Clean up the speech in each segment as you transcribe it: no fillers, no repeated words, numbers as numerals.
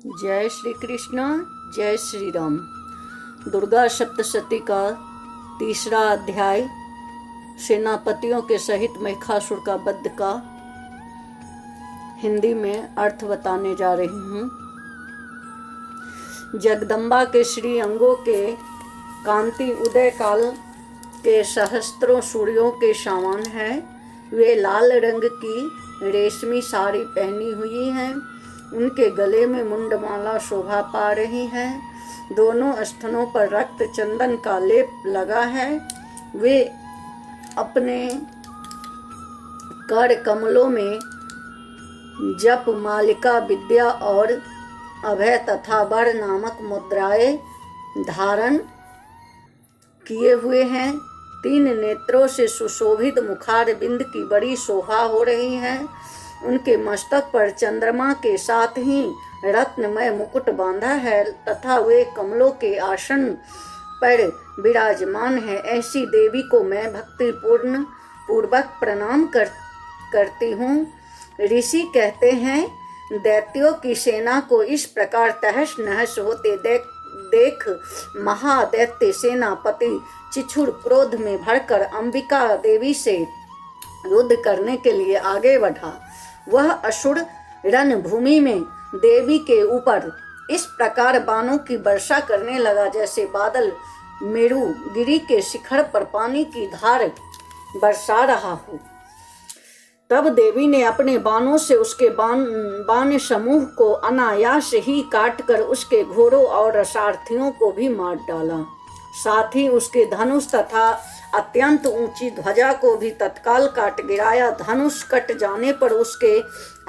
जय श्री कृष्ण, जय श्री राम। दुर्गा सप्तशती का तीसरा अध्याय सेनापतियों के सहित महिषासुर का वध का हिंदी में अर्थ बताने जा रही हूँ। जगदम्बा के श्री अंगों के कांति उदय काल के सहस्त्रों सूर्यों के समान है। वे लाल रंग की रेशमी साड़ी पहनी हुई हैं। उनके गले में मुंडमाला शोभा पा रही है। दोनों स्तनों पर रक्त चंदन का लेप लगा है। वे अपने कर कमलों में जप मालिका विद्या और अभय तथा वर नामक मुद्राएं धारण किए हुए हैं। 3 नेत्रों से सुशोभित मुखार बिंद की बड़ी शोभा हो रही है। उनके मस्तक पर चंद्रमा के साथ ही रत्नमय मुकुट बांधा है तथा वे कमलों के आसन पर विराजमान है। ऐसी देवी को मैं भक्ति पूर्वक प्रणाम करती हूँ। ऋषि कहते हैं, दैत्यों की सेना को इस प्रकार तहस नहस होते देख महादैत्य सेनापति चिछुर क्रोध में भरकर अंबिका देवी से युद्ध करने के लिए आगे बढ़ा। वह असुर रणभूमि में देवी के ऊपर इस प्रकार बाणों की वर्षा करने लगा जैसे बादल मेरुगिरी के शिखर पर पानी की धार बरसा रहा हो। तब देवी ने अपने बाणों से उसके बाण समूह को अनायास ही काटकर उसके घोड़ों और सारथियों को भी मार डाला। साथ ही उसके धनुष तथा अत्यंत ऊंची ध्वजा को भी तत्काल काट गिराया। धनुष कट जाने पर उसके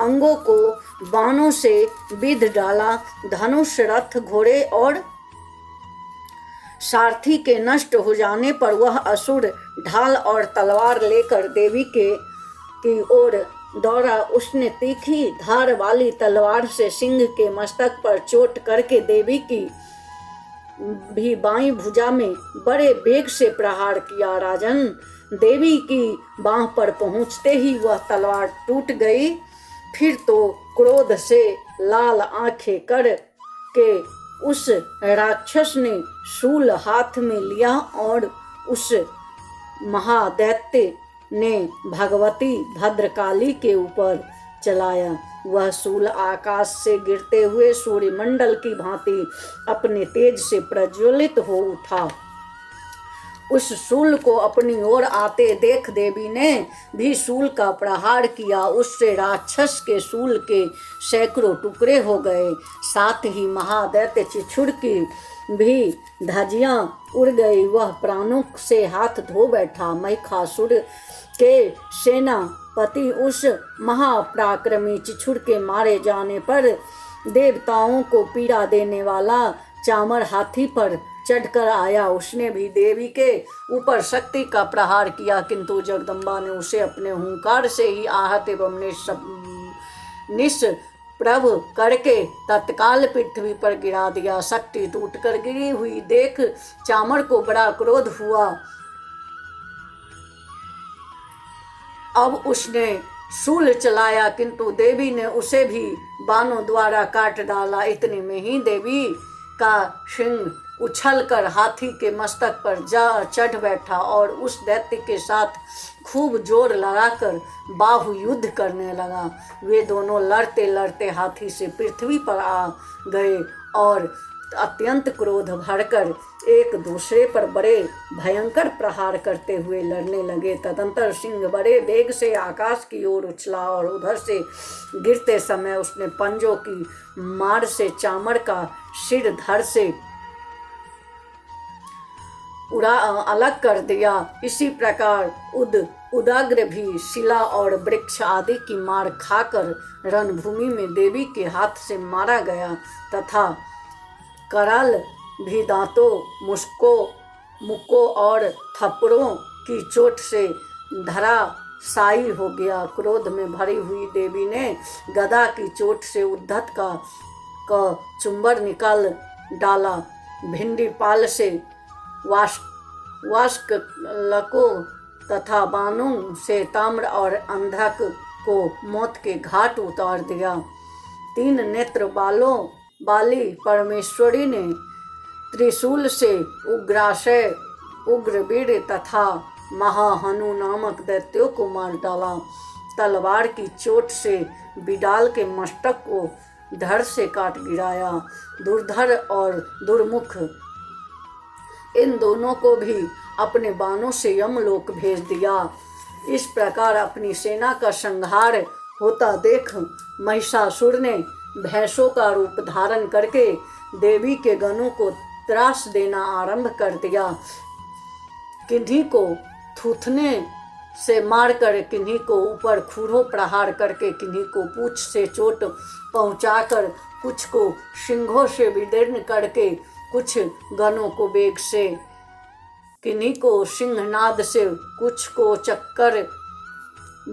अंगों को बाणों से बिध डाला। धनुष, रथ, घोड़े और सारथी के नष्ट हो जाने पर वह असुर ढाल और तलवार लेकर देवी की ओर दौड़ा। उसने तीखी धार वाली तलवार से सिंह के मस्तक पर चोट करके देवी की भी बाईं भुजा में बड़े वेग से प्रहार किया। राजन, देवी की बाह पर पहुंचते ही वह तलवार टूट गई। फिर तो क्रोध से लाल आंखें कर के उस राक्षस ने शूल हाथ में लिया और उस महादैत्य ने भगवती भद्रकाली के ऊपर चलाया। वह शूल आकाश से गिरते हुए सूर्यमंडल की भांति अपने तेज से प्रज्वलित हो उठा। उस शूल को अपनी ओर आते देख देवी ने भी शूल का प्रहार किया। उससे राक्षस के शूल के सैकड़ों टुकड़े हो गए। साथ ही महादैत्य चिछुर की भी धज्जियां उड़ गई। वह प्राणों से हाथ धो बैठा। महिषासुर के सेनापति उस महापराक्रमी चिछुर के मारे जाने पर देवताओं को पीड़ा देने वाला चामर हाथी पर चढ़कर आया। उसने भी देवी के ऊपर शक्ति का प्रहार किया, किंतु जगदम्बा ने उसे अपने हुंकार से ही आहत एवं निष्प्रभ करके तत्काल पृथ्वी पर गिरा दिया। शक्ति टूटकर गिरी हुई देख चामर को बड़ा क्रोध हुआ। अब उसने शूल चलाया, किंतु देवी ने उसे भी बाणों द्वारा काट डाला। इतने में ही देवी का सिंह उछलकर हाथी के मस्तक पर जा चढ़ बैठा और उस दैत्य के साथ खूब जोर लगाकर बाहु युद्ध करने लगा। वे दोनों लड़ते लड़ते हाथी से पृथ्वी पर आ गए और अत्यंत क्रोध भरकर एक दूसरे पर बड़े भयंकर प्रहार करते हुए लड़ने लगे। तदंतर सिंह बड़े वेग से आकाश की ओर उछला और उधर से गिरते समय उसने पंजों की मार से चामर का सिर धड़ से अलग कर दिया। इसी प्रकार उदग्र भी शिला और वृक्ष आदि की मार खाकर रणभूमि में देवी के हाथ से मारा गया तथा कराल भी दांतों, मुक्कों और थप्पड़ों की चोट से धराशायी हो गया। क्रोध में भरी हुई देवी ने गदा की चोट से उद्धत का चुंबर निकाल डाला। भिंडी पाल से वाष्कलकों तथा बाणों से ताम्र और अंधक को मौत के घाट उतार दिया। 3 नेत्र वाली परमेश्वरी ने त्रिशूल से उग्राशय, उग्रवीर तथा महाहनु नामक दैत्यों को मार डाला। तलवार की चोट से बिडाल के मस्तक को धड़ से काट गिराया। दुर्धर और दुर्मुख इन दोनों को भी अपने बाणों से यमलोक भेज दिया। इस प्रकार अपनी सेना का संहार होता देख महिषासुर ने भैंसों का रूप धारण करके देवी के गणों को त्रास देना आरंभ कर दिया। किन्हीं को थूथने से मारकर, किन्हीं को ऊपर खूरों प्रहार करके, किन्हीं को पूंछ से चोट पहुंचाकर, कुछ को सिंघों से विदीर्ण करके, कुछ गणों को वेग से, किन्हीं को सिंहनाद से, कुछ को चक्कर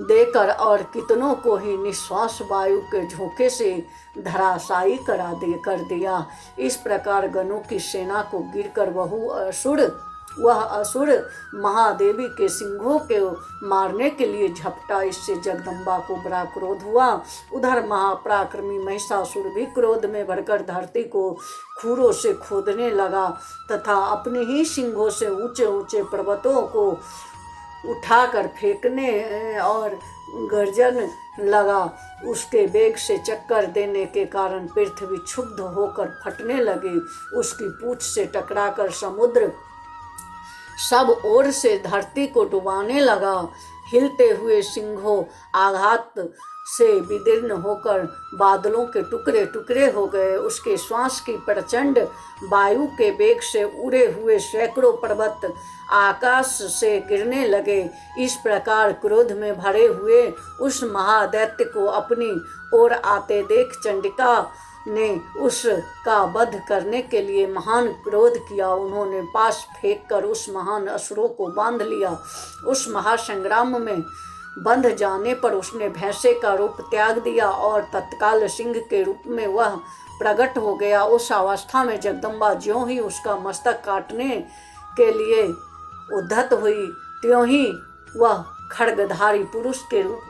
देकर और कितनों को ही निश्वास वायु के झोंके से धराशायी कर दिया। इस प्रकार गणों की सेना को गिरकर वह असुर महादेवी के सिंहों के मारने के लिए झपटा। इससे जगदम्बा को बड़ा क्रोध हुआ। उधर महापराक्रमी महिषासुर भी क्रोध में भरकर धरती को खूरों से खोदने लगा तथा अपने ही सिंहों से ऊंचे ऊंचे पर्वतों को उठाकर फेंकने और गर्जन लगा। उसके वेग से चक्कर देने के कारण पृथ्वी क्षुब्ध होकर फटने लगी। उसकी पूंछ से टकराकर समुद्र सब ओर से धरती को डुबाने लगा। हिलते हुए सिंहों आघात से विदीर्ण होकर बादलों के टुकड़े टुकड़े हो गए। उसके श्वास की प्रचंड वायु के वेग से उड़े हुए सैकड़ों पर्वत आकाश से गिरने लगे। इस प्रकार क्रोध में भरे हुए उस महादैत्य को अपनी ओर आते देख चंडिका ने उसका वध करने के लिए महान क्रोध किया। उन्होंने पास फेंककर उस महान असुरों को बांध लिया। उस महासंग्राम में बंध जाने पर उसने भैंसे का रूप त्याग दिया और तत्काल सिंह के रूप में वह प्रकट हो गया। उस अवस्था में जगदम्बा ज्यों ही उसका मस्तक काटने के लिए उद्धत हुई, त्यों ही वह खड्गधारी पुरुष के रूप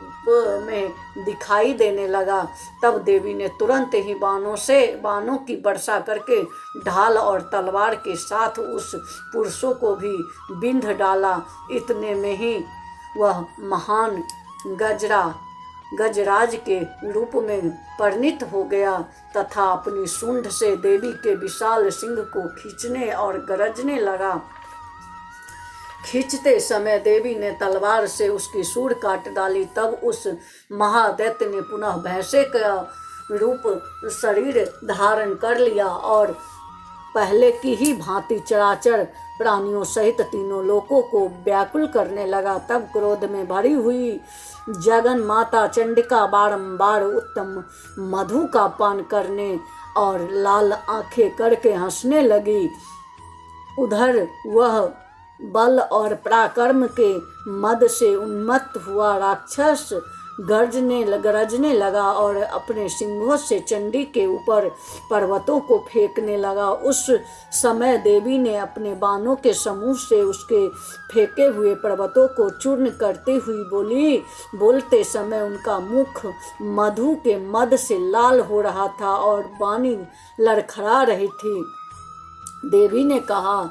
में दिखाई देने लगा। तब देवी ने तुरंत ही बाणों की वर्षा करके ढाल और तलवार के साथ उस पुरुषों को भी बिंध डाला। इतने में ही वह महान गजराज के रूप में परिणित हो गया तथा अपनी सूंड से देवी के विशाल सिंह को खींचने और गरजने लगा। खींचते समय देवी ने तलवार से उसकी सूंड काट डाली। तब उस महादैत्य ने पुनः भैंसे का रूप शरीर धारण कर लिया और पहले की ही भांति चराचर प्राणियों सहित तीनों लोकों को व्याकुल करने लगा। तब क्रोध में भरी हुई जगन माता चंडिका बारंबार उत्तम मधु का पान करने और लाल आंखें करके हंसने लगी। उधर वह बल और पराक्रम के मद से उन्मत्त हुआ राक्षस गरजने लगा और अपने सिंहों से चंडी के ऊपर पर्वतों को फेंकने लगा। उस समय देवी ने अपने बाणों के समूह से उसके फेंके हुए पर्वतों को चूर्ण करती हुई बोलते समय उनका मुख मधु के मद से लाल हो रहा था और वाणी लड़खड़ा रही थी। देवी ने कहा,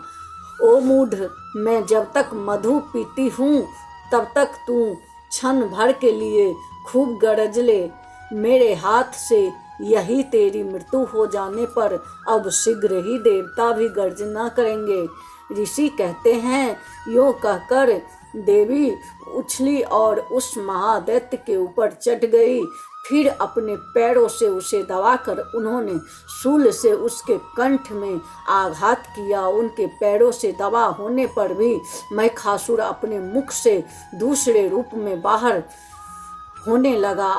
ओ मूढ़, मैं जब तक मधु पीती हूँ तब तक तू क्षण भर के लिए खूब गरज ले। मेरे हाथ से यही तेरी मृत्यु हो जाने पर अब शीघ्र ही देवता भी गर्जना करेंगे। ऋषि कहते हैं, यूँ कहकर देवी उछली और उस महादैत्य के ऊपर चढ़ गई। फिर अपने पैरों से उसे दबाकर उन्होंने शूल से उसके कंठ में आघात किया। उनके पैरों से दबा होने पर भी महिषासुर अपने मुख से दूसरे रूप में बाहर होने लगा।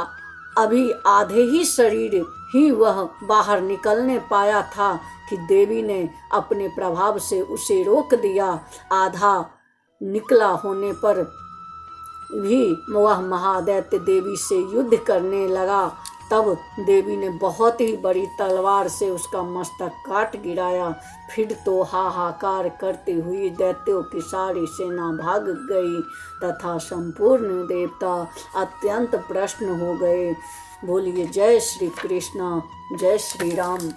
अभी आधे ही शरीर ही वह बाहर निकलने पाया था कि देवी ने अपने प्रभाव से उसे रोक दिया। आधा निकला होने पर भी वह महादैत्य देवी से युद्ध करने लगा। तब देवी ने बहुत ही बड़ी तलवार से उसका मस्तक काट गिराया। फिर तो हाहाकार करती हुई दैत्यों की सारी सेना भाग गई तथा संपूर्ण देवता अत्यंत प्रसन्न हो गए। बोलिए जय श्री कृष्ण, जय श्री राम।